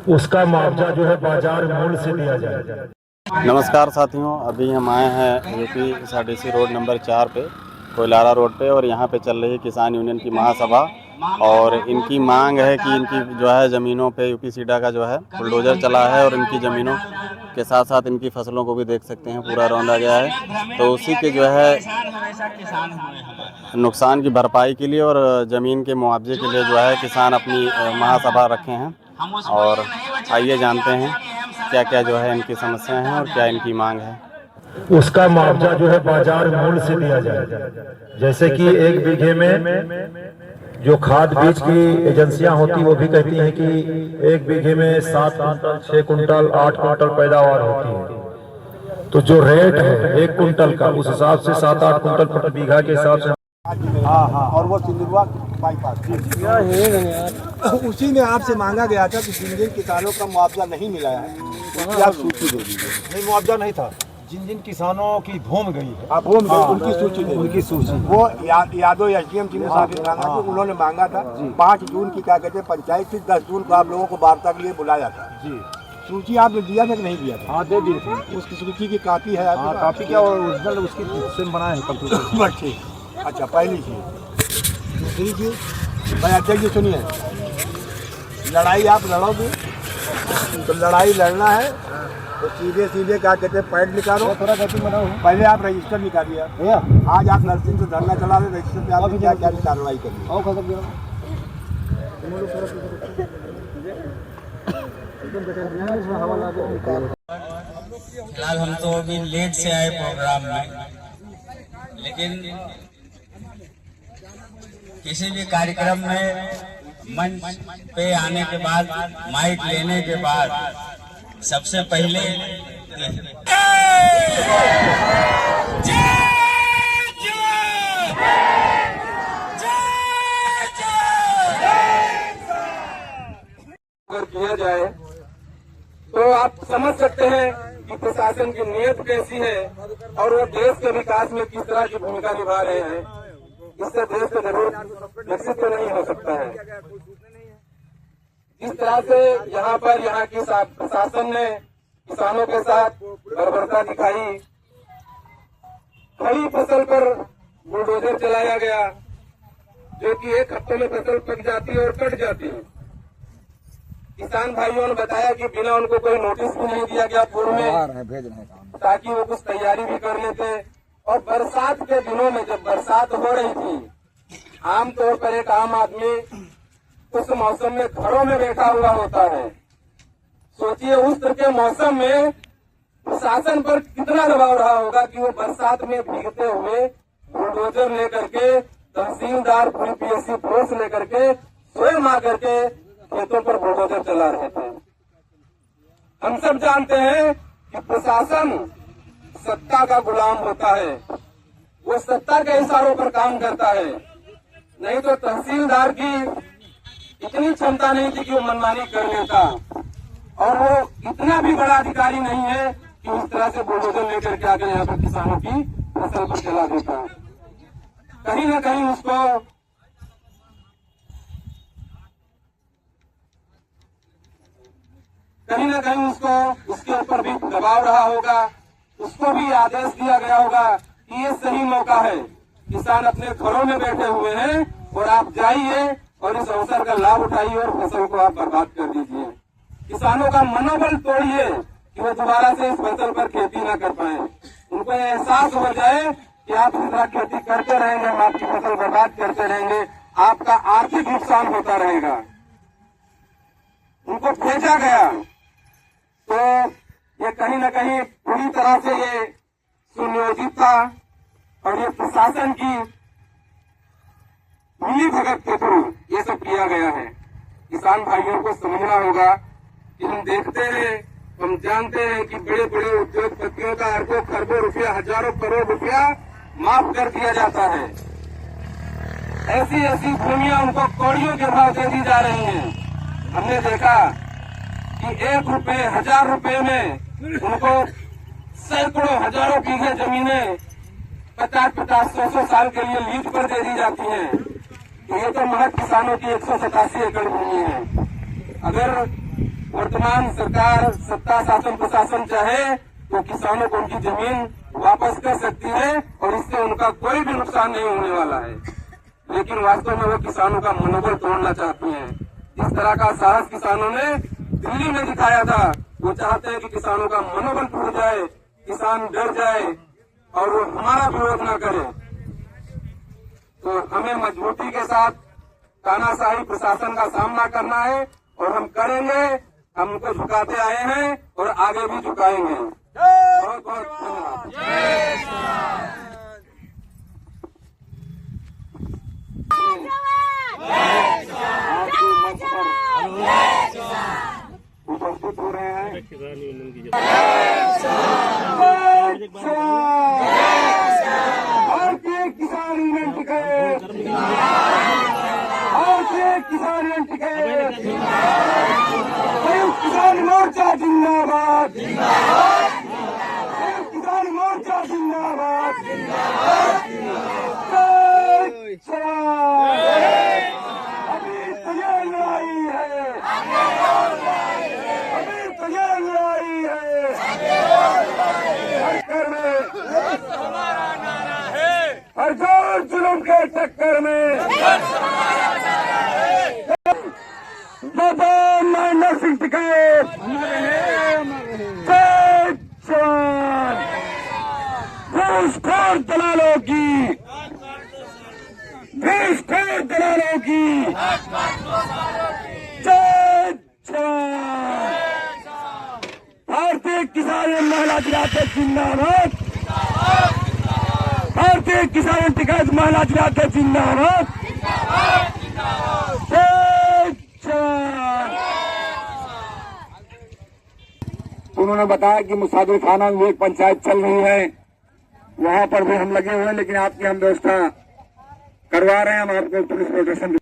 उसका मुआवजा जो है बाजार मूल्य से दिया जाए। नमस्कार साथियों, अभी हम आए हैं यूपी एसआरटीसी रोड नंबर 4 पे, कोयलारा रोड पे, और यहाँ पे चल रही है किसान यूनियन की महासभा। और इनकी मांग है कि इनकी जो है ज़मीनों पे यूपी सीडा का जो है बुलडोज़र चला है, और इनकी ज़मीनों के साथ साथ इनकी फसलों को भी देख सकते हैं पूरा रौंदा गया है। तो उसी के जो है नुकसान की भरपाई के लिए और ज़मीन के मुआवजे के लिए जो है किसान अपनी महासभा रखे हैं। और आइए जानते हैं क्या क्या जो है इनकी समस्याएं हैं और क्या इनकी मांग है। उसका मुआवजा जो है बाजार मूल्य से दिया जाए। जैसे कि 1 बीघे में जो खाद बीज की एजेंसियां होती वो भी कहती हैं कि 1 बीघे में 7 कुंटल 6 कुंटल 8 कुंटल पैदावार होती है। तो जो रेट है 1 कुंटल का, उस हिसाब से 7-8 कुंटल प्रति बीघा के हिसाब से। हाँ, और वो सिंदुआ बाईपास उसी में आपसे मांगा गया था कि जिन जिन किसानों का मुआवजा नहीं मिला है उसकी आप सूची दे दीजिए। नहीं, मुआवजा नहीं था, जिन जिन किसानों की धूम गई है आप वो उनकी सूची दे, उनकी सूची वो यादव एसडीएम जी ने मांगा, उन्होंने मांगा था 5 जून की क्या कहते हैं पंचायत थी, 10 जून को आप लोगों को वार्ता के लिए बुलाया था जी। सूची आपने दिया था कि नहीं दिया था? हाँ, दे दिए थे। उसकी सूची की कापी है? हाँ, कापी क्या ओरिजिनल उसकी सिम बनाए हैं कंप्यूटर। बस ठीक। अच्छा, पहली चीज। दूसरी चीज भाई अध्यक्ष जी सुनिए, लड़ाई आप लड़ोगे तो लड़ाई लड़ना है तो सीधे सीधे क्या कहते हैं पैड निकालो, थोड़ा गति बनाओ। पहले आप रजिस्टर निकालिए। आज आप नर्सिंग से धरना चला रहे, रजिस्टर पे आपने क्या क्या कार्रवाई करी? फिलहाल हम तो अभी लेट से आए प्रोग्राम में, लेकिन किसी भी कार्यक्रम में मंच पे आने के बाद, माइक लेने के बाद सबसे पहले अगर किया जाए तो आप समझ सकते हैं कि प्रशासन की नीयत कैसी है और वो देश के विकास में किस तरह की भूमिका निभा रहे हैं। इससे देश का जरूर विकसित तो नहीं हो सकता है। जिस तरह से यहाँ की प्रशासन ने किसानों के साथ बर्बरता दिखाई, खड़ी फसल पर बुलडोजर चलाया गया, जो कि 1 हफ्ते में फसल पक जाती है और कट जाती है। किसान भाइयों ने बताया कि बिना उनको कोई नोटिस भी नहीं दिया गया पूर्व में, ताकि वो कुछ तैयारी भी कर लेते। और बरसात के दिनों में जब बरसात हो रही थी, आमतौर पर एक आम आदमी उस मौसम में घरों में बैठा हुआ होता है। सोचिए उस तरह के मौसम में प्रशासन पर कितना दबाव रहा होगा कि वो बरसात में भीगते हुए बुलडोजर लेकर के, तहसीलदार पीएससी फोर्स लेकर के स्वयं आकर के खेतों पर बुलडोजर चला रहे थे। हम सब जानते हैं कि प्रशासन सत्ता का गुलाम होता है, वो सत्ता के इशारों पर काम करता है। नहीं तो तहसीलदार की इतनी क्षमता नहीं थी कि वो मनमानी कर लेता, और वो इतना भी बड़ा अधिकारी नहीं है कि उस तरह से बुलडोजर लेकर के आकर यहाँ पर किसानों की फसल पर चला देता। कहीं न कहीं उसको उसके ऊपर भी दबाव रहा होगा, उसको भी आदेश दिया गया होगा कि ये सही मौका है, किसान अपने घरों में बैठे हुए हैं और आप जाइए और इस अवसर का लाभ उठाइए और फसल को आप बर्बाद कर दीजिए। किसानों का मनोबल तोड़िए कि वो दोबारा से इस फसल पर खेती न कर पाए। उनको एहसास हो जाए कि आप इस तरह खेती करते रहेंगे, हम आपकी फसल बर्बाद करते रहेंगे, आपका आर्थिक नुकसान होता रहेगा। उनको भेजा गया तो ये कहीं न कहीं पूरी तरह से ये सुनियोजित था और ये प्रशासन की मिली भगत के थ्रू ये सब किया गया है। किसान भाइयों को समझना होगा कि हम देखते हैं, हम जानते हैं कि बड़े बड़े उद्योगपतियों का अरबों खरबों रुपया, हजारों करोड़ रुपया माफ कर दिया जाता है। ऐसी ऐसी भूमियां उनको कौड़ियों के भाव दे दी जा रही हैं। हमने देखा कि 1 रुपए 1000 रुपए में उनको सैकड़ों हजारों बीघे जमीनें 50-50, 100-100 साल के लिए लीज पर दे दी जाती हैं। ये तो महज किसानों की 187 एकड़ भूमि है। अगर वर्तमान सरकार सत्ता शासन प्रशासन चाहे तो किसानों को उनकी जमीन वापस कर सकती है और इससे उनका कोई भी नुकसान नहीं होने वाला है, लेकिन वास्तव में वो किसानों का मनोबल तोड़ना चाहती हैं। जिस तरह का साहस किसानों ने दिल्ली में दिखाया था, वो चाहते हैं कि किसानों का मनोबल टूट जाए, किसान डर जाए और वो हमारा विरोध न करे। तो हमें मजबूती के साथ तानाशाही प्रशासन का सामना करना है और हम करेंगे। हम उनको झुकाते आए हैं और आगे भी झुकाएंगे। बहुत बहुत धन्यवाद। आपके मंच पर उपस्थित हो रहे हैं भारतीय किसान यूनियन टिकट, भारतीय किसान यूनियन टिकट, संयुक्त किसान मोर्चा जिंदाबाद, संयुक्त किसान मोर्चा जिंदाबाद। जय जवान। अभी तो ये लड़ाई है, अभी तो ये लड़ाई है, हर टक्कर में, हर जोर जुलूम के टक्कर में बाबा महेंद्र सिंह टिकैत। जय जवान। घूसखोर दलालों की, घूसखोर दलालों की जय जवान। भारतीय किसान महिला जिलाध्यक्ष जिंदाबाद, भारतीय किसान टिकैत महिला जिलाध्यक्ष जिंदाबाद। जय जवान। उन्होंने बताया कि मुसादिर खाना में एक पंचायत चल रही है, वहां पर भी हम लगे हुए हैं, लेकिन आपकी हम व्यवस्था करवा रहे हैं। हम आपको पुलिस प्रोटेक्शन